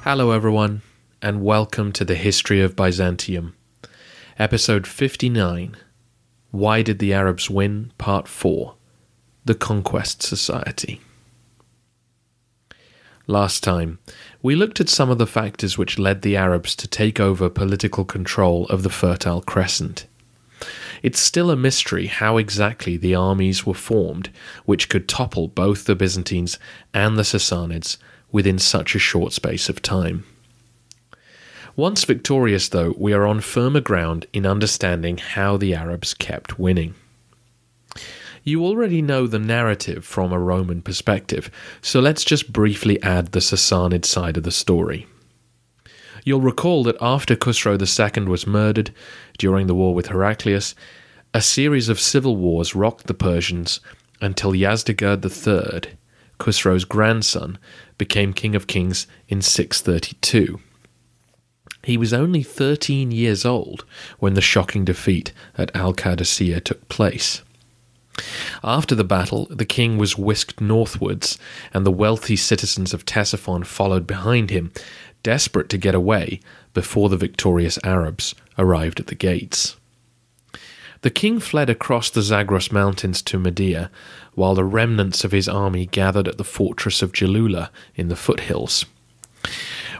Hello everyone, and welcome to the History of Byzantium, Episode 59, Why Did the Arabs Win? Part 4, The Conquest Society. Last time, we looked at some of the factors which led the Arabs to take over political control of the Fertile Crescent. It's still a mystery how exactly the armies were formed which could topple both the Byzantines and the Sassanids within such a short space of time. Once victorious, though, we are on firmer ground in understanding how the Arabs kept winning. You already know the narrative from a Roman perspective, so let's just briefly add the Sassanid side of the story. You'll recall that after Khusro II was murdered during the war with Heraclius, a series of civil wars rocked the Persians until Yazdegerd III, Khusro's grandson, became King of Kings in 632. He was only 13 years old when the shocking defeat at Al-Qadisiyah took place. After the battle, the king was whisked northwards, and the wealthy citizens of Ctesiphon followed behind him, desperate to get away before the victorious Arabs arrived at the gates. The king fled across the Zagros mountains to Media, while the remnants of his army gathered at the fortress of Jalula in the foothills.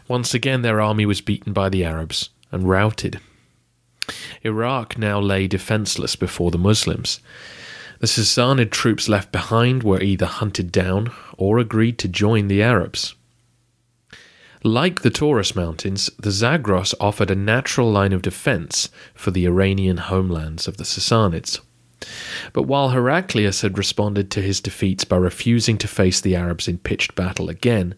Once again their army was beaten by the Arabs and routed. Iraq now lay defenceless before the Muslims. The Sassanid troops left behind were either hunted down or agreed to join the Arabs. Like the Taurus Mountains, the Zagros offered a natural line of defence for the Iranian homelands of the Sassanids. But while Heraclius had responded to his defeats by refusing to face the Arabs in pitched battle again,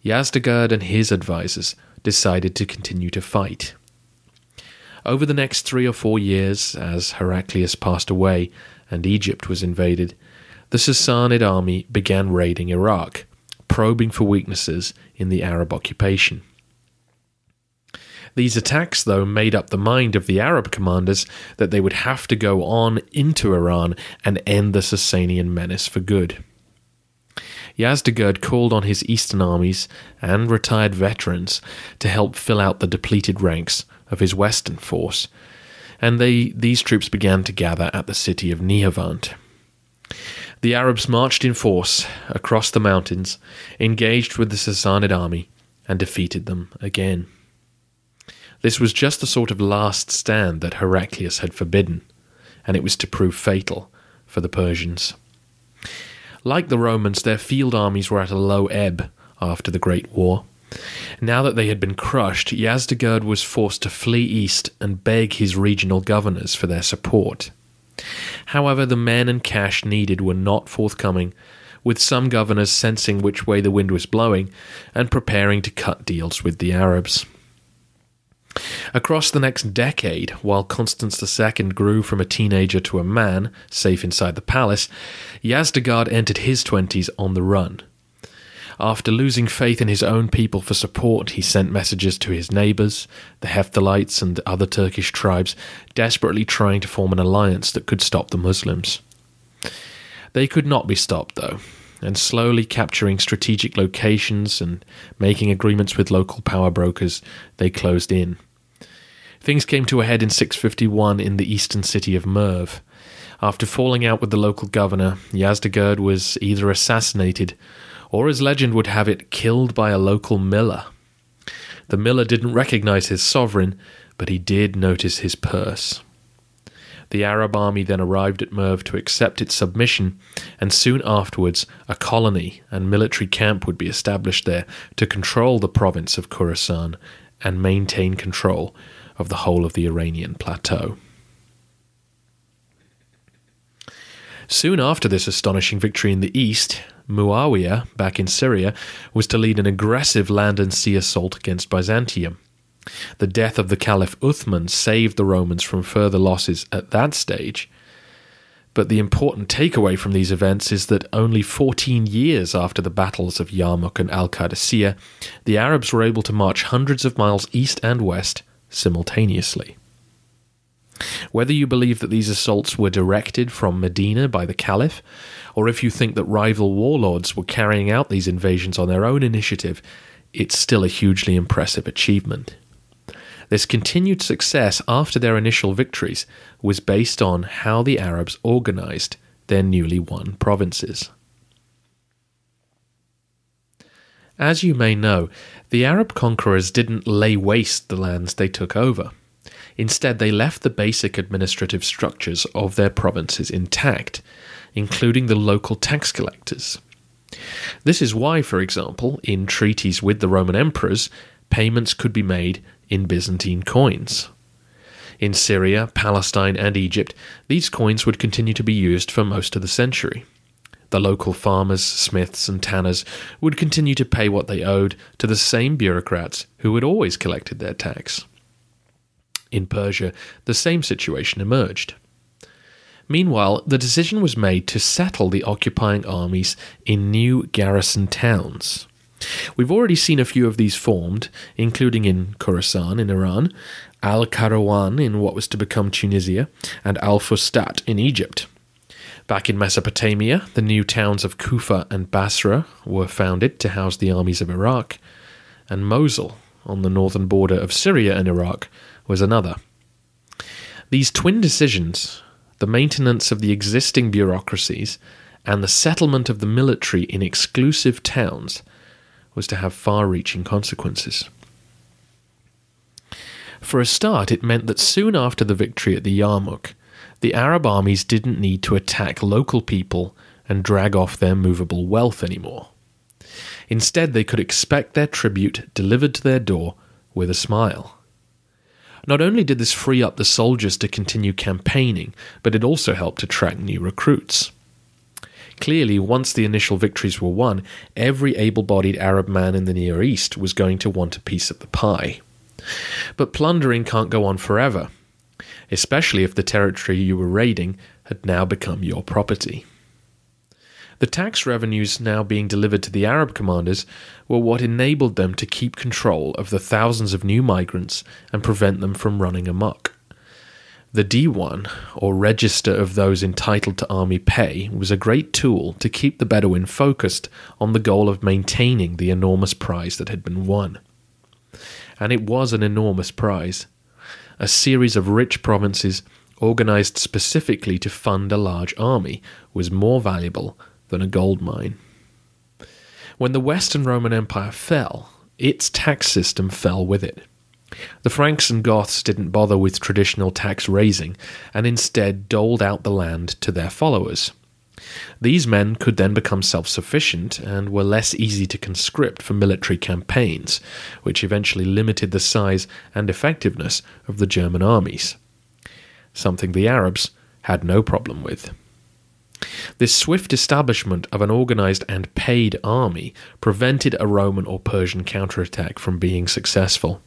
Yazdegerd and his advisors decided to continue to fight. Over the next 3 or 4 years, as Heraclius passed away and Egypt was invaded, the Sassanid army began raiding Iraq, probing for weaknesses in the Arab occupation. These attacks, though, made up the mind of the Arab commanders that they would have to go on into Iran and end the Sasanian menace for good. Yazdegerd called on his eastern armies and retired veterans to help fill out the depleted ranks of his western force, and these troops began to gather at the city of Nihawand. The Arabs marched in force across the mountains, engaged with the Sassanid army, and defeated them again. This was just the sort of last stand that Heraclius had forbidden, and it was to prove fatal for the Persians. Like the Romans, their field armies were at a low ebb after the Great War. Now that they had been crushed, Yazdegerd was forced to flee east and beg his regional governors for their support. However, the men and cash needed were not forthcoming, with some governors sensing which way the wind was blowing and preparing to cut deals with the Arabs. Across the next decade, while Constans II grew from a teenager to a man, safe inside the palace, Yazdegerd entered his 20s on the run. After losing faith in his own people for support, he sent messages to his neighbours, the Hephthalites and other Turkish tribes, desperately trying to form an alliance that could stop the Muslims. They could not be stopped, though, and slowly capturing strategic locations and making agreements with local power brokers, they closed in. Things came to a head in 651 in the eastern city of Merv. After falling out with the local governor, Yazdegerd was either assassinated or, as legend would have it, killed by a local miller. The miller didn't recognize his sovereign, but he did notice his purse. The Arab army then arrived at Merv to accept its submission, and soon afterwards a colony and military camp would be established there to control the province of Khorasan and maintain control of the whole of the Iranian plateau. Soon after this astonishing victory in the east, Muawiyah, back in Syria, was to lead an aggressive land and sea assault against Byzantium. The death of the Caliph Uthman saved the Romans from further losses at that stage. But the important takeaway from these events is that only 14 years after the battles of Yarmouk and Al-Qadisiyah, the Arabs were able to march hundreds of miles east and west simultaneously. Whether you believe that these assaults were directed from Medina by the Caliph, or if you think that rival warlords were carrying out these invasions on their own initiative, it's still a hugely impressive achievement. This continued success after their initial victories was based on how the Arabs organized their newly won provinces. As you may know, the Arab conquerors didn't lay waste the lands they took over. Instead, they left the basic administrative structures of their provinces intact, including the local tax collectors. This is why, for example, in treaties with the Roman emperors, payments could be made in Byzantine coins. In Syria, Palestine, and Egypt, these coins would continue to be used for most of the century. The local farmers, smiths, and tanners would continue to pay what they owed to the same bureaucrats who had always collected their tax. In Persia, the same situation emerged. Meanwhile, the decision was made to settle the occupying armies in new garrison towns. We've already seen a few of these formed, including in Khorasan in Iran, Al-Karawan in what was to become Tunisia, and Al-Fustat in Egypt. Back in Mesopotamia, the new towns of Kufa and Basra were founded to house the armies of Iraq, and Mosul, on the northern border of Syria and Iraq, was another. These twin decisions, the maintenance of the existing bureaucracies and the settlement of the military in exclusive towns, was to have far-reaching consequences. For a start, it meant that soon after the victory at the Yarmouk, the Arab armies didn't need to attack local people and drag off their movable wealth anymore. Instead, they could expect their tribute delivered to their door with a smile. Not only did this free up the soldiers to continue campaigning, but it also helped attract new recruits. Clearly, once the initial victories were won, every able-bodied Arab man in the Near East was going to want a piece of the pie. But plundering can't go on forever, especially if the territory you were raiding had now become your property. The tax revenues now being delivered to the Arab commanders were what enabled them to keep control of the thousands of new migrants and prevent them from running amok. The Diwan, or register of those entitled to army pay, was a great tool to keep the Bedouin focused on the goal of maintaining the enormous prize that had been won. And it was an enormous prize. A series of rich provinces, organized specifically to fund a large army, was more valuable than a gold mine. When the Western Roman Empire fell, its tax system fell with it. The Franks and Goths didn't bother with traditional tax raising, and instead doled out the land to their followers. These men could then become self-sufficient and were less easy to conscript for military campaigns, which eventually limited the size and effectiveness of the German armies, something the Arabs had no problem with. This swift establishment of an organized and paid army prevented a Roman or Persian counterattack from being successful.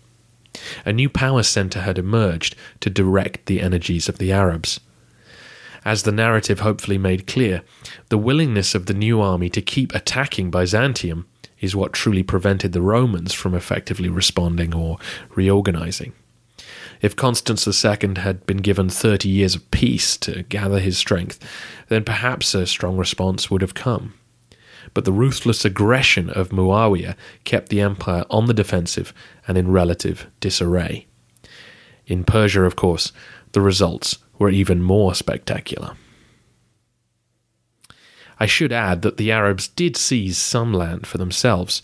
A new power center had emerged to direct the energies of the Arabs. As the narrative hopefully made clear, the willingness of the new army to keep attacking Byzantium is what truly prevented the Romans from effectively responding or reorganizing. If Constans II had been given 30 years of peace to gather his strength, then perhaps a strong response would have come. But the ruthless aggression of Muawiyah kept the empire on the defensive and in relative disarray. In Persia, of course, the results were even more spectacular. I should add that the Arabs did seize some land for themselves,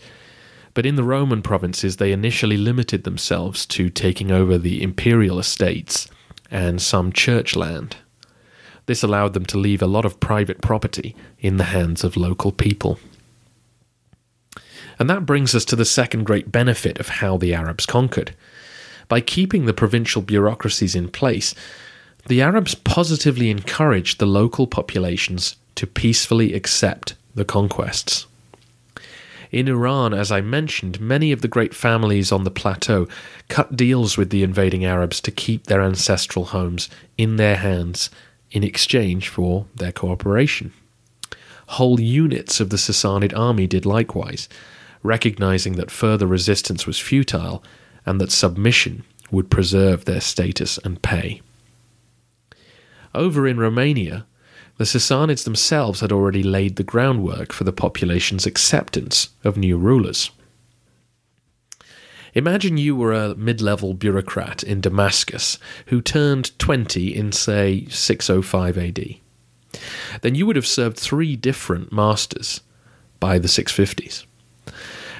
but in the Roman provinces they initially limited themselves to taking over the imperial estates and some church land. This allowed them to leave a lot of private property in the hands of local people. And that brings us to the second great benefit of how the Arabs conquered. By keeping the provincial bureaucracies in place, the Arabs positively encouraged the local populations to peacefully accept the conquests. In Iran, as I mentioned, many of the great families on the plateau cut deals with the invading Arabs to keep their ancestral homes in their hands in exchange for their cooperation. Whole units of the Sassanid army did likewise, recognizing that further resistance was futile and that submission would preserve their status and pay. Over in Romania, the Sassanids themselves had already laid the groundwork for the population's acceptance of new rulers. Imagine you were a mid-level bureaucrat in Damascus who turned 20 in, say, 605 AD. Then you would have served 3 different masters by the 650s.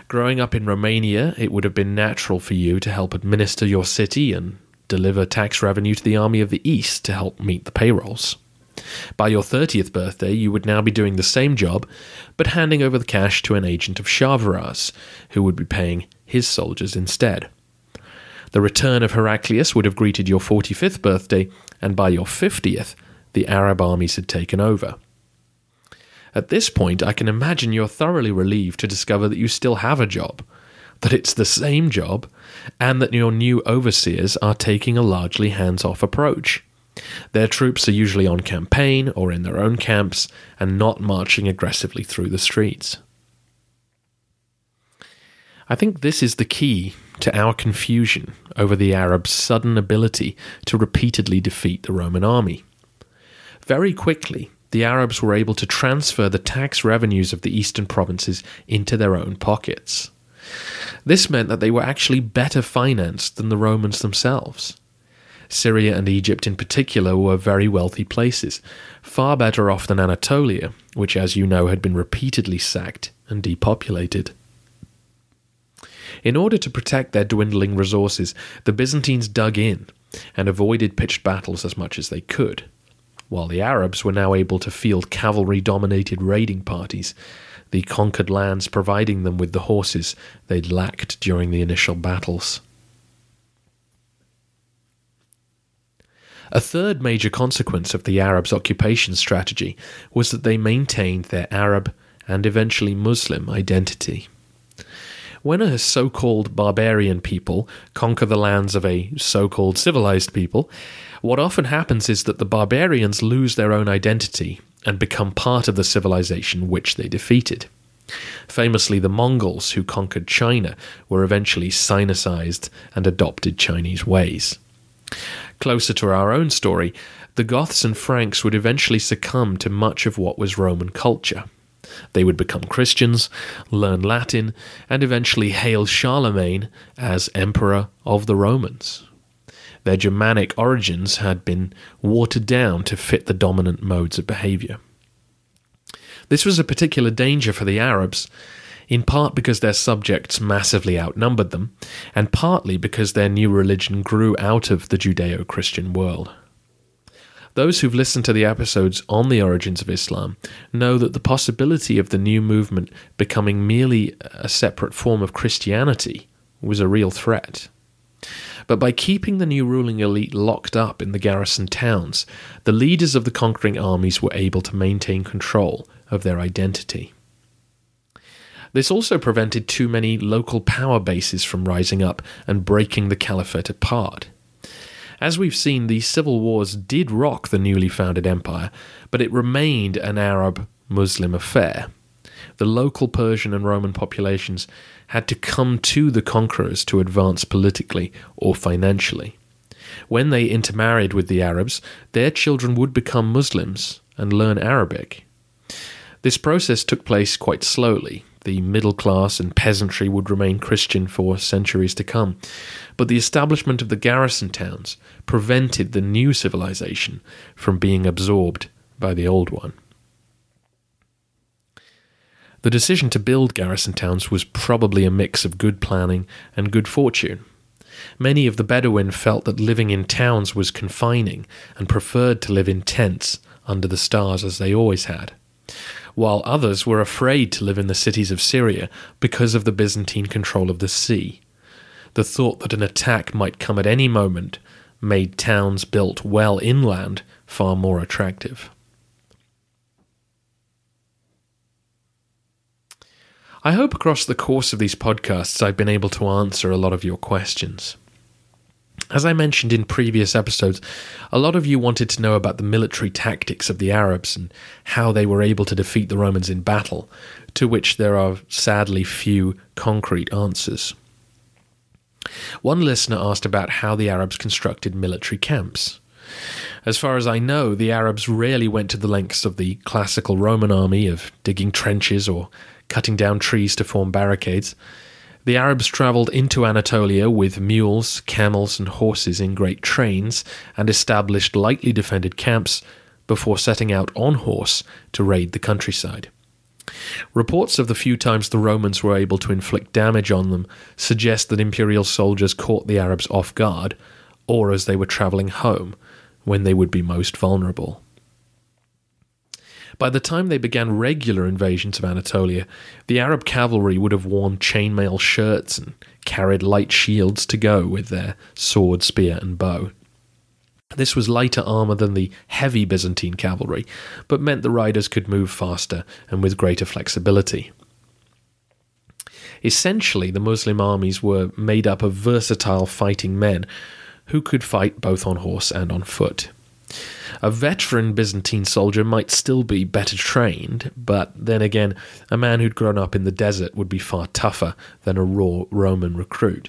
Growing up in Romania, it would have been natural for you to help administer your city and deliver tax revenue to the army of the East to help meet the payrolls. By your 30th birthday, you would now be doing the same job, but handing over the cash to an agent of Shawaraz, who would be paying his soldiers instead. The return of Heraclius would have greeted your 45th birthday, and by your 50th, the Arab armies had taken over. At this point, I can imagine you're thoroughly relieved to discover that you still have a job, that it's the same job, and that your new overseers are taking a largely hands-off approach. Their troops are usually on campaign or in their own camps and not marching aggressively through the streets. I think this is the key to our confusion over the Arabs' sudden ability to repeatedly defeat the Roman army. Very quickly, the Arabs were able to transfer the tax revenues of the eastern provinces into their own pockets. This meant that they were actually better financed than the Romans themselves. Syria and Egypt in particular were very wealthy places, far better off than Anatolia, which, as you know, had been repeatedly sacked and depopulated. In order to protect their dwindling resources, the Byzantines dug in and avoided pitched battles as much as they could, while the Arabs were now able to field cavalry-dominated raiding parties, the conquered lands providing them with the horses they'd lacked during the initial battles. A third major consequence of the Arabs' occupation strategy was that they maintained their Arab and eventually Muslim identity. When a so-called barbarian people conquer the lands of a so-called civilized people, what often happens is that the barbarians lose their own identity and become part of the civilization which they defeated. Famously, the Mongols who conquered China were eventually Sinicized and adopted Chinese ways. Closer to our own story, the Goths and Franks would eventually succumb to much of what was Roman culture. They would become Christians, learn Latin, and eventually hail Charlemagne as Emperor of the Romans. Their Germanic origins had been watered down to fit the dominant modes of behavior. This was a particular danger for the Arabs, in part because their subjects massively outnumbered them, and partly because their new religion grew out of the Judeo-Christian world. Those who've listened to the episodes on the origins of Islam know that the possibility of the new movement becoming merely a separate form of Christianity was a real threat. But by keeping the new ruling elite locked up in the garrison towns, the leaders of the conquering armies were able to maintain control of their identity. This also prevented too many local power bases from rising up and breaking the caliphate apart. As we've seen, these civil wars did rock the newly founded empire, but it remained an Arab-Muslim affair. The local Persian and Roman populations had to come to the conquerors to advance politically or financially. When they intermarried with the Arabs, their children would become Muslims and learn Arabic. This process took place quite slowly. The middle class and peasantry would remain Christian for centuries to come, but the establishment of the garrison towns prevented the new civilization from being absorbed by the old one. The decision to build garrison towns was probably a mix of good planning and good fortune. Many of the Bedouin felt that living in towns was confining and preferred to live in tents under the stars as they always had, while others were afraid to live in the cities of Syria because of the Byzantine control of the sea. The thought that an attack might come at any moment made towns built well inland far more attractive. I hope across the course of these podcasts I've been able to answer a lot of your questions. As I mentioned in previous episodes, a lot of you wanted to know about the military tactics of the Arabs and how they were able to defeat the Romans in battle, to which there are sadly few concrete answers. One listener asked about how the Arabs constructed military camps. As far as I know, the Arabs rarely went to the lengths of the classical Roman army of digging trenches or cutting down trees to form barricades. The Arabs travelled into Anatolia with mules, camels, and horses in great trains and established lightly defended camps before setting out on horse to raid the countryside. Reports of the few times the Romans were able to inflict damage on them suggest that imperial soldiers caught the Arabs off guard, or as they were travelling home, when they would be most vulnerable. By the time they began regular invasions of Anatolia, the Arab cavalry would have worn chainmail shirts and carried light shields to go with their sword, spear, and bow. This was lighter armour than the heavy Byzantine cavalry, but meant the riders could move faster and with greater flexibility. Essentially, the Muslim armies were made up of versatile fighting men who could fight both on horse and on foot. A veteran Byzantine soldier might still be better trained, but then again, a man who'd grown up in the desert would be far tougher than a raw Roman recruit.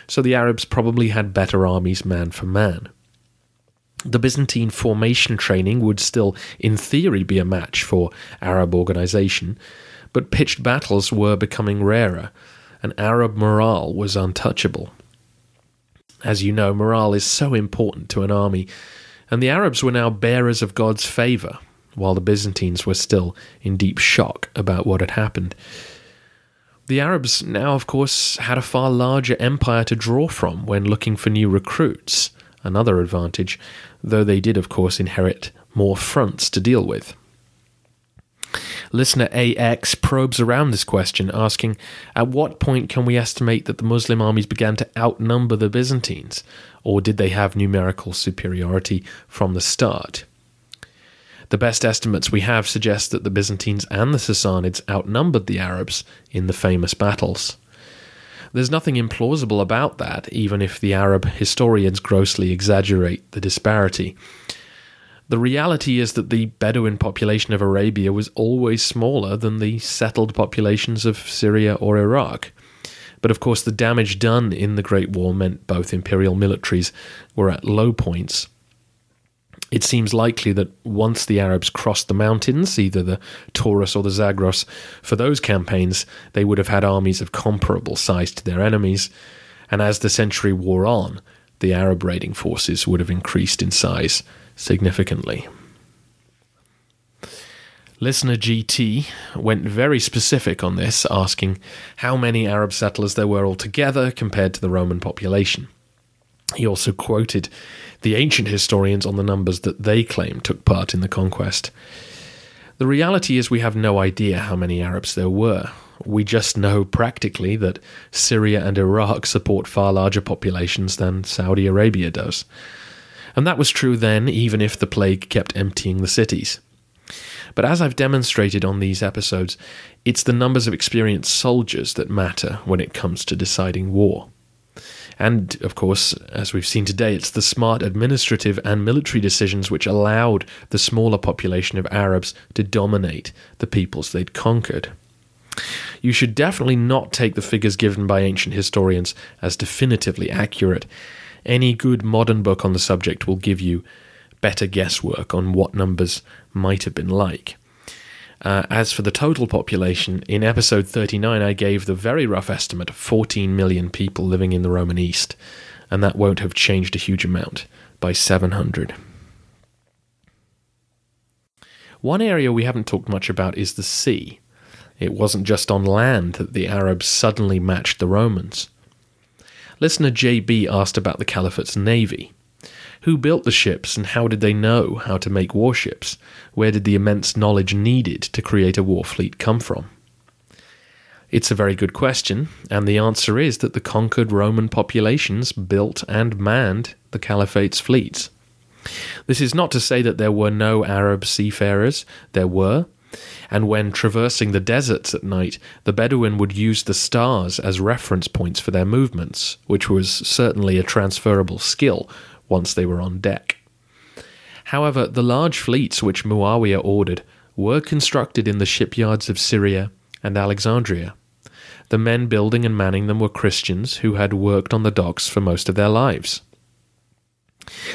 So the Arabs probably had better armies man for man. The Byzantine formation training would still, in theory, be a match for Arab organisation, but pitched battles were becoming rarer, and Arab morale was untouchable. As you know, morale is so important to an army, and the Arabs were now bearers of God's favour, while the Byzantines were still in deep shock about what had happened. The Arabs now, of course, had a far larger empire to draw from when looking for new recruits, another advantage, though they did, of course, inherit more fronts to deal with. Listener AX probes around this question, asking, at what point can we estimate that the Muslim armies began to outnumber the Byzantines, or did they have numerical superiority from the start? The best estimates we have suggest that the Byzantines and the Sassanids outnumbered the Arabs in the famous battles. There's nothing implausible about that, even if the Arab historians grossly exaggerate the disparity. The reality is that the Bedouin population of Arabia was always smaller than the settled populations of Syria or Iraq. But of course the damage done in the Great War meant both imperial militaries were at low points. It seems likely that once the Arabs crossed the mountains, either the Taurus or the Zagros, for those campaigns they would have had armies of comparable size to their enemies, and as the century wore on, the Arab raiding forces would have increased in size significantly. Listener GT went very specific on this, asking how many Arab settlers there were altogether compared to the Roman population. He also quoted the ancient historians on the numbers that they claim took part in the conquest. The reality is we have no idea how many Arabs there were. We just know practically that Syria and Iraq support far larger populations than Saudi Arabia does. And that was true then, even if the plague kept emptying the cities. But as I've demonstrated on these episodes, it's the numbers of experienced soldiers that matter when it comes to deciding war. And, of course, as we've seen today, it's the smart administrative and military decisions which allowed the smaller population of Arabs to dominate the peoples they'd conquered. You should definitely not take the figures given by ancient historians as definitively accurate. Any good modern book on the subject will give you better guesswork on what numbers might have been like. As for the total population, in episode 39 I gave the very rough estimate of 14 million people living in the Roman East, and that won't have changed a huge amount by 700. One area we haven't talked much about is the sea. It wasn't just on land that the Arabs suddenly matched the Romans. Listener JB asked about the Caliphate's navy. Who built the ships and how did they know how to make warships? Where did the immense knowledge needed to create a war fleet come from? It's a very good question, and the answer is that the conquered Roman populations built and manned the Caliphate's fleets. This is not to say that there were no Arab seafarers. There were, and when traversing the deserts at night, the Bedouin would use the stars as reference points for their movements, which was certainly a transferable skill once they were on deck. However, the large fleets which Muawiyah ordered were constructed in the shipyards of Syria and Alexandria. The men building and manning them were Christians who had worked on the docks for most of their lives.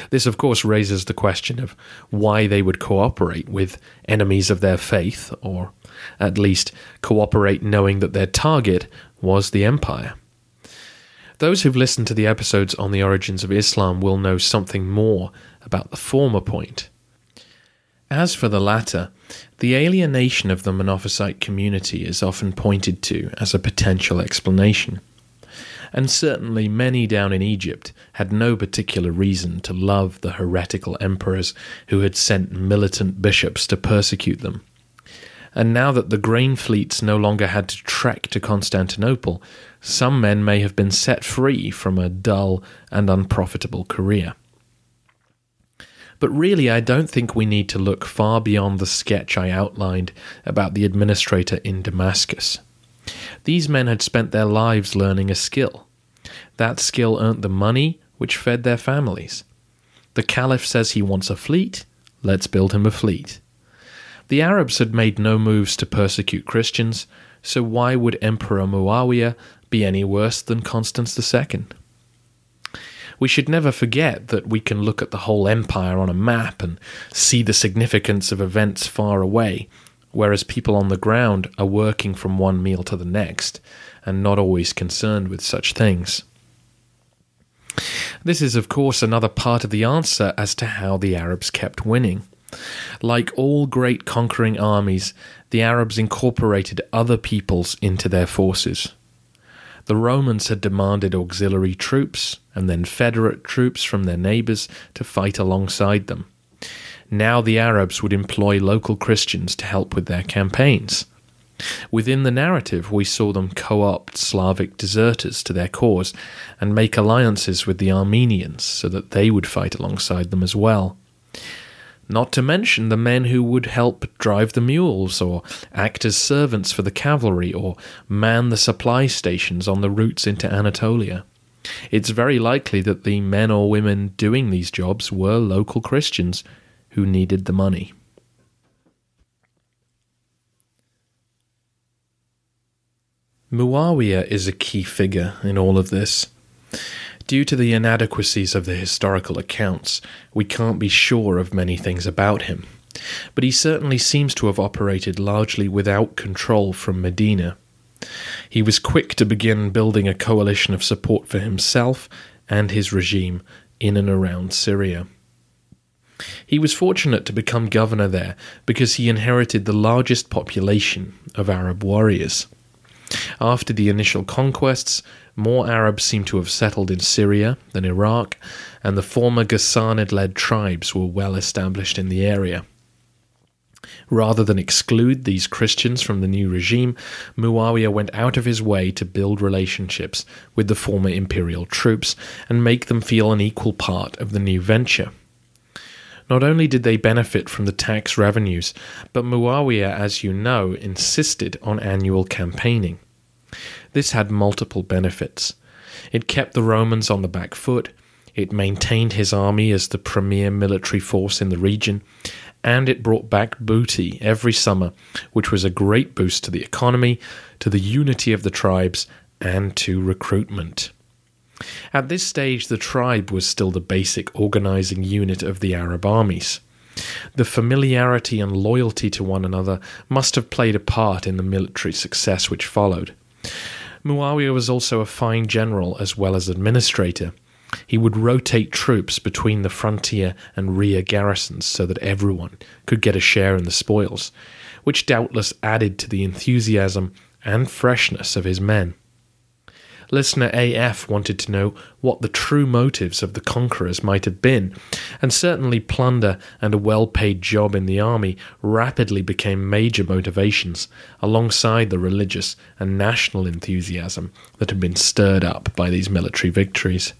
This, of course, raises the question of why they would cooperate with enemies of their faith, or at least cooperate knowing that their target was the empire. Those who've listened to the episodes on the origins of Islam will know something more about the former point. As for the latter, the alienation of the Monophysite community is often pointed to as a potential explanation. And certainly many down in Egypt had no particular reason to love the heretical emperors who had sent militant bishops to persecute them. And now that the grain fleets no longer had to trek to Constantinople, some men may have been set free from a dull and unprofitable career. But really, I don't think we need to look far beyond the sketch I outlined about the administrator in Damascus. These men had spent their lives learning a skill. That skill earned the money which fed their families. The Caliph says he wants a fleet, let's build him a fleet. The Arabs had made no moves to persecute Christians, so why would Emperor Muawiyah be any worse than Constans II? We should never forget that we can look at the whole empire on a map and see the significance of events far away, whereas people on the ground are working from one meal to the next, and not always concerned with such things. This is, of course, another part of the answer as to how the Arabs kept winning. Like all great conquering armies, the Arabs incorporated other peoples into their forces. The Romans had demanded auxiliary troops, and then federate troops from their neighbours to fight alongside them. Now the Arabs would employ local Christians to help with their campaigns. Within the narrative, we saw them co-opt Slavic deserters to their cause and make alliances with the Armenians so that they would fight alongside them as well. Not to mention the men who would help drive the mules, or act as servants for the cavalry, or man the supply stations on the routes into Anatolia. It's very likely that the men or women doing these jobs were local Christians who needed the money. Muawiyah is a key figure in all of this. Due to the inadequacies of the historical accounts, we can't be sure of many things about him, but he certainly seems to have operated largely without control from Medina. He was quick to begin building a coalition of support for himself and his regime in and around Syria. He was fortunate to become governor there because he inherited the largest population of Arab warriors. After the initial conquests, more Arabs seem to have settled in Syria than Iraq, and the former Ghassanid-led tribes were well established in the area. Rather than exclude these Christians from the new regime, Muawiyah went out of his way to build relationships with the former imperial troops and make them feel an equal part of the new venture. Not only did they benefit from the tax revenues, but Muawiyah, as you know, insisted on annual campaigning. This had multiple benefits. It kept the Romans on the back foot, it maintained his army as the premier military force in the region, and it brought back booty every summer, which was a great boost to the economy, to the unity of the tribes, and to recruitment. At this stage, the tribe was still the basic organizing unit of the Arab armies. The familiarity and loyalty to one another must have played a part in the military success which followed. Muawiyah was also a fine general as well as administrator. He would rotate troops between the frontier and rear garrisons so that everyone could get a share in the spoils, which doubtless added to the enthusiasm and freshness of his men. Listener AF wanted to know what the true motives of the conquerors might have been, and certainly plunder and a well-paid job in the army rapidly became major motivations, alongside the religious and national enthusiasm that had been stirred up by these military victories.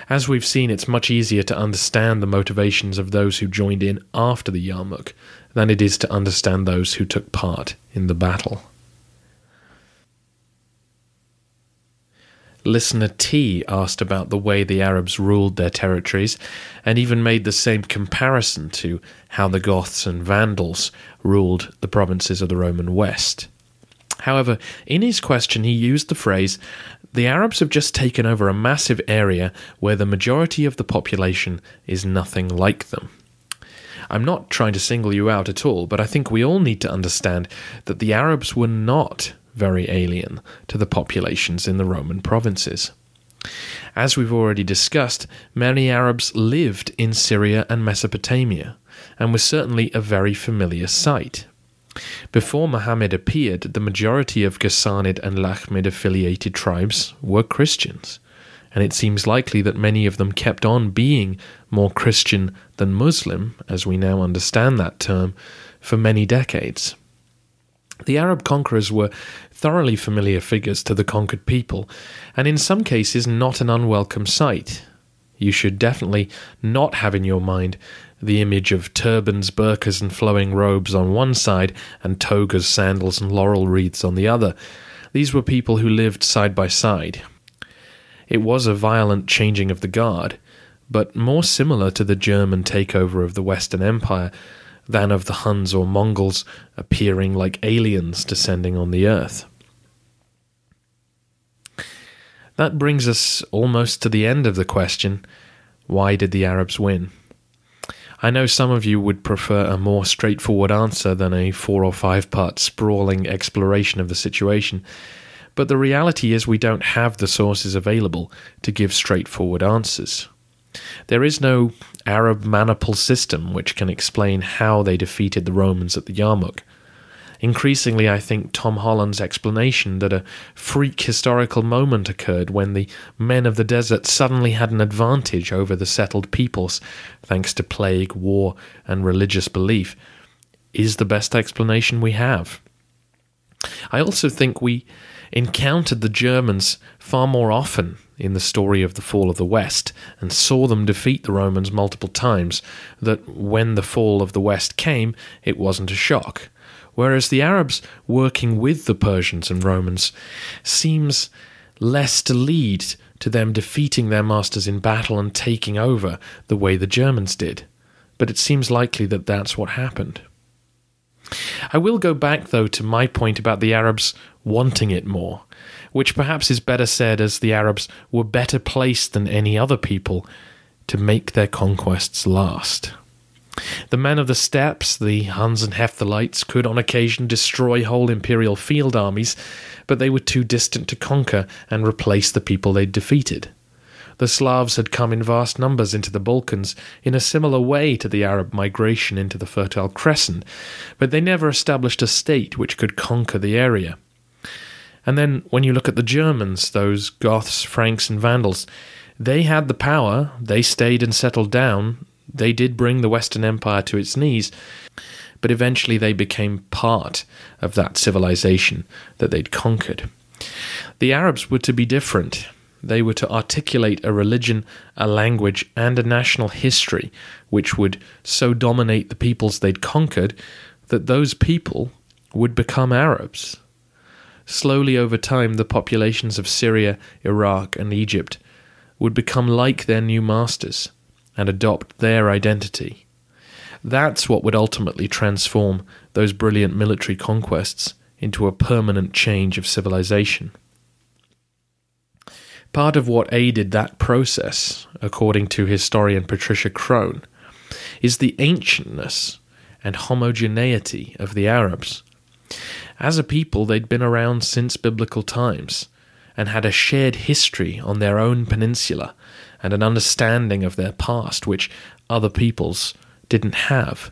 As we've seen, it's much easier to understand the motivations of those who joined in after the Yarmouk than it is to understand those who took part in the battle. Listener T asked about the way the Arabs ruled their territories, and even made the same comparison to how the Goths and Vandals ruled the provinces of the Roman West. However, in his question he used the phrase, "The Arabs have just taken over a massive area where the majority of the population is nothing like them." I'm not trying to single you out at all, but I think we all need to understand that the Arabs were not very alien to the populations in the Roman provinces. As we've already discussed, many Arabs lived in Syria and Mesopotamia, and was certainly a very familiar sight. Before Muhammad appeared, the majority of Ghassanid and Lakhmid-affiliated tribes were Christians, and it seems likely that many of them kept on being more Christian than Muslim, as we now understand that term, for many decades. The Arab conquerors were thoroughly familiar figures to the conquered people, and in some cases not an unwelcome sight. You should definitely not have in your mind the image of turbans, burqas and flowing robes on one side, and togas, sandals and laurel wreaths on the other. These were people who lived side by side. It was a violent changing of the guard, but more similar to the German takeover of the Western Empire than of the Huns or Mongols appearing like aliens descending on the earth. That brings us almost to the end of the question, why did the Arabs win? I know some of you would prefer a more straightforward answer than a 4 or 5 part sprawling exploration of the situation, but the reality is we don't have the sources available to give straightforward answers. There is no Arab maniple system which can explain how they defeated the Romans at the Yarmouk. Increasingly, I think Tom Holland's explanation that a freak historical moment occurred when the men of the desert suddenly had an advantage over the settled peoples, thanks to plague, war, and religious belief, is the best explanation we have. I also think we encountered the Germans far more often in the story of the fall of the West, and saw them defeat the Romans multiple times, that when the fall of the West came, it wasn't a shock. Whereas the Arabs working with the Persians and Romans seems less to lead to them defeating their masters in battle and taking over the way the Germans did. But it seems likely that that's what happened. I will go back, though, to my point about the Arabs wanting it more, which perhaps is better said as the Arabs were better placed than any other people to make their conquests last. The men of the steppes, the Huns and Hephthalites, could on occasion destroy whole imperial field armies, but they were too distant to conquer and replace the people they'd defeated. The Slavs had come in vast numbers into the Balkans in a similar way to the Arab migration into the Fertile Crescent, but they never established a state which could conquer the area. And then when you look at the Germans, those Goths, Franks and Vandals, they had the power, they stayed and settled down, they did bring the Western Empire to its knees, but eventually they became part of that civilization that they'd conquered. The Arabs were to be different. They were to articulate a religion, a language, and a national history which would so dominate the peoples they'd conquered that those people would become Arabs. Slowly over time, the populations of Syria, Iraq, and Egypt would become like their new masters and adopt their identity. That's what would ultimately transform those brilliant military conquests into a permanent change of civilization. Part of what aided that process, according to historian Patricia Crone, is the ancientness and homogeneity of the Arabs. As a people, they'd been around since biblical times and had a shared history on their own peninsula and an understanding of their past which other peoples didn't have.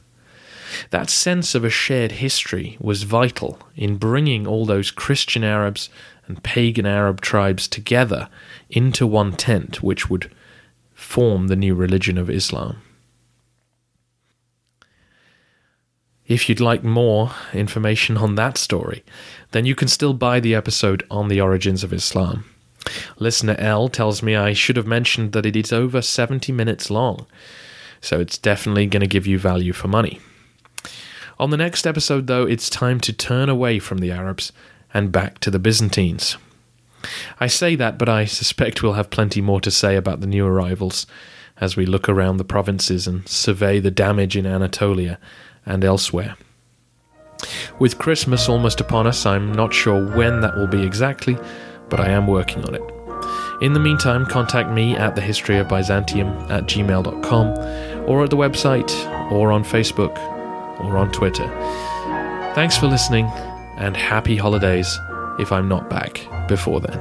That sense of a shared history was vital in bringing all those Christian Arabs and pagan Arab tribes together into one tent, which would form the new religion of Islam. If you'd like more information on that story, then you can still buy the episode on the origins of Islam. Listener L tells me I should have mentioned that it is over 70 minutes long, so it's definitely going to give you value for money. On the next episode, though, it's time to turn away from the Arabs and back to the Byzantines. I say that, but I suspect we'll have plenty more to say about the new arrivals as we look around the provinces and survey the damage in Anatolia and elsewhere. With Christmas almost upon us, I'm not sure when that will be exactly, but I am working on it. In the meantime, contact me at thehistoryofbyzantium@gmail.com, or at the website, or on Facebook, or on Twitter. Thanks for listening, and happy holidays if I'm not back before then.